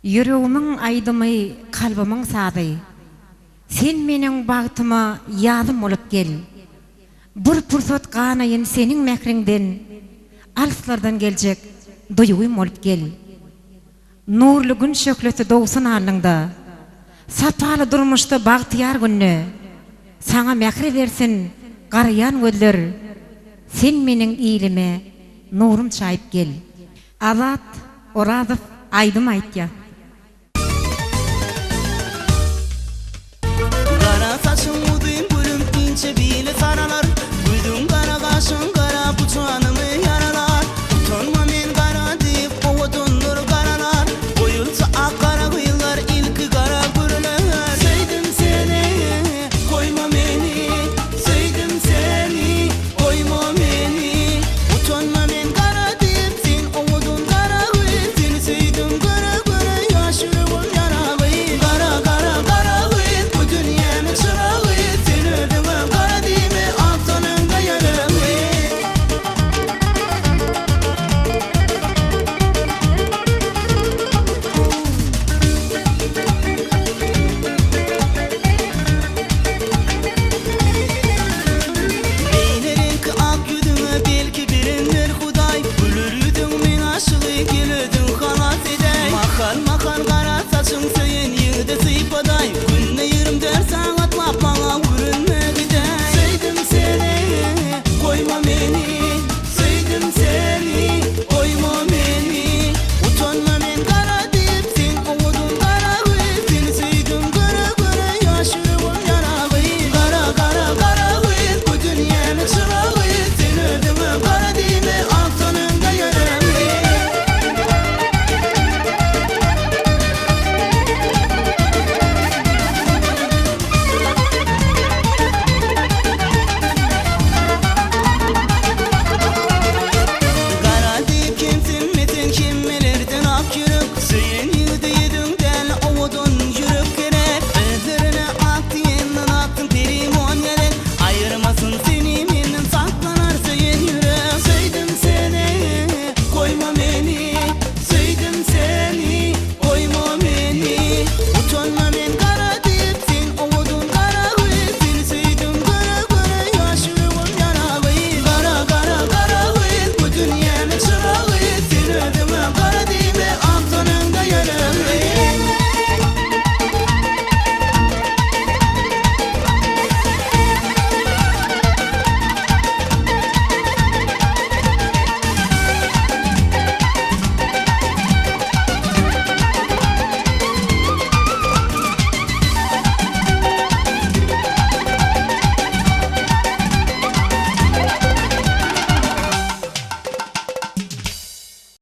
Yüreğimin aydımy, kalbimiň sady. Sen meniň bagtyma ýazym bolup gel. Bir pursat ganaýyn seniň mehriňden, alslardan geljek duýgym bolup gel. Nurly gün şökleti dowsun alynda, sapaly durmuşda bagtyar günne, saňa mehri bersin garayan gözler. Sen meniň iýilime nurum çaýyp gel. Azat Orazow aýdym aýtýa. Kara saçın udun bölüm ince bile saralar. Buydum kara kaşın kara buçanımı yaralar. Utanma men kara deyip ovatondur karalar. Oyulsa ak kara kıyılar ilki kara görüler. Sevdim seni koyma beni, sevdim seni koyma beni. Utanma men kara deyip sen ovaton kara kıyı. Seni sevdim kara kara yaşırım yara kıyı. Kara kara kara kıyı bu dünyanın çırağı. Seni ödümüm kara deyime altınında yarım. Beylerin ak yüzüne belki bilinir Huday. Gülürüdün men aşığı gelüdün halat edey. Makal makal kara saçın seyin yığdı sıypaday. Günde 24 saat lap bana görünme gidey. Sevdim seni koyma beni, sevdim seni koyma beni. Utanma men kara deyip sen oğudun kara kıyı. Seni sevdim kara kara yaşırım yara kıyı. Kara kara kara kıyı bu dünyanın çırağı. Seni ödümüm kara deyime altınında yarım. Kara deyip kimsin metin kim bilirden ak yürük. Seyin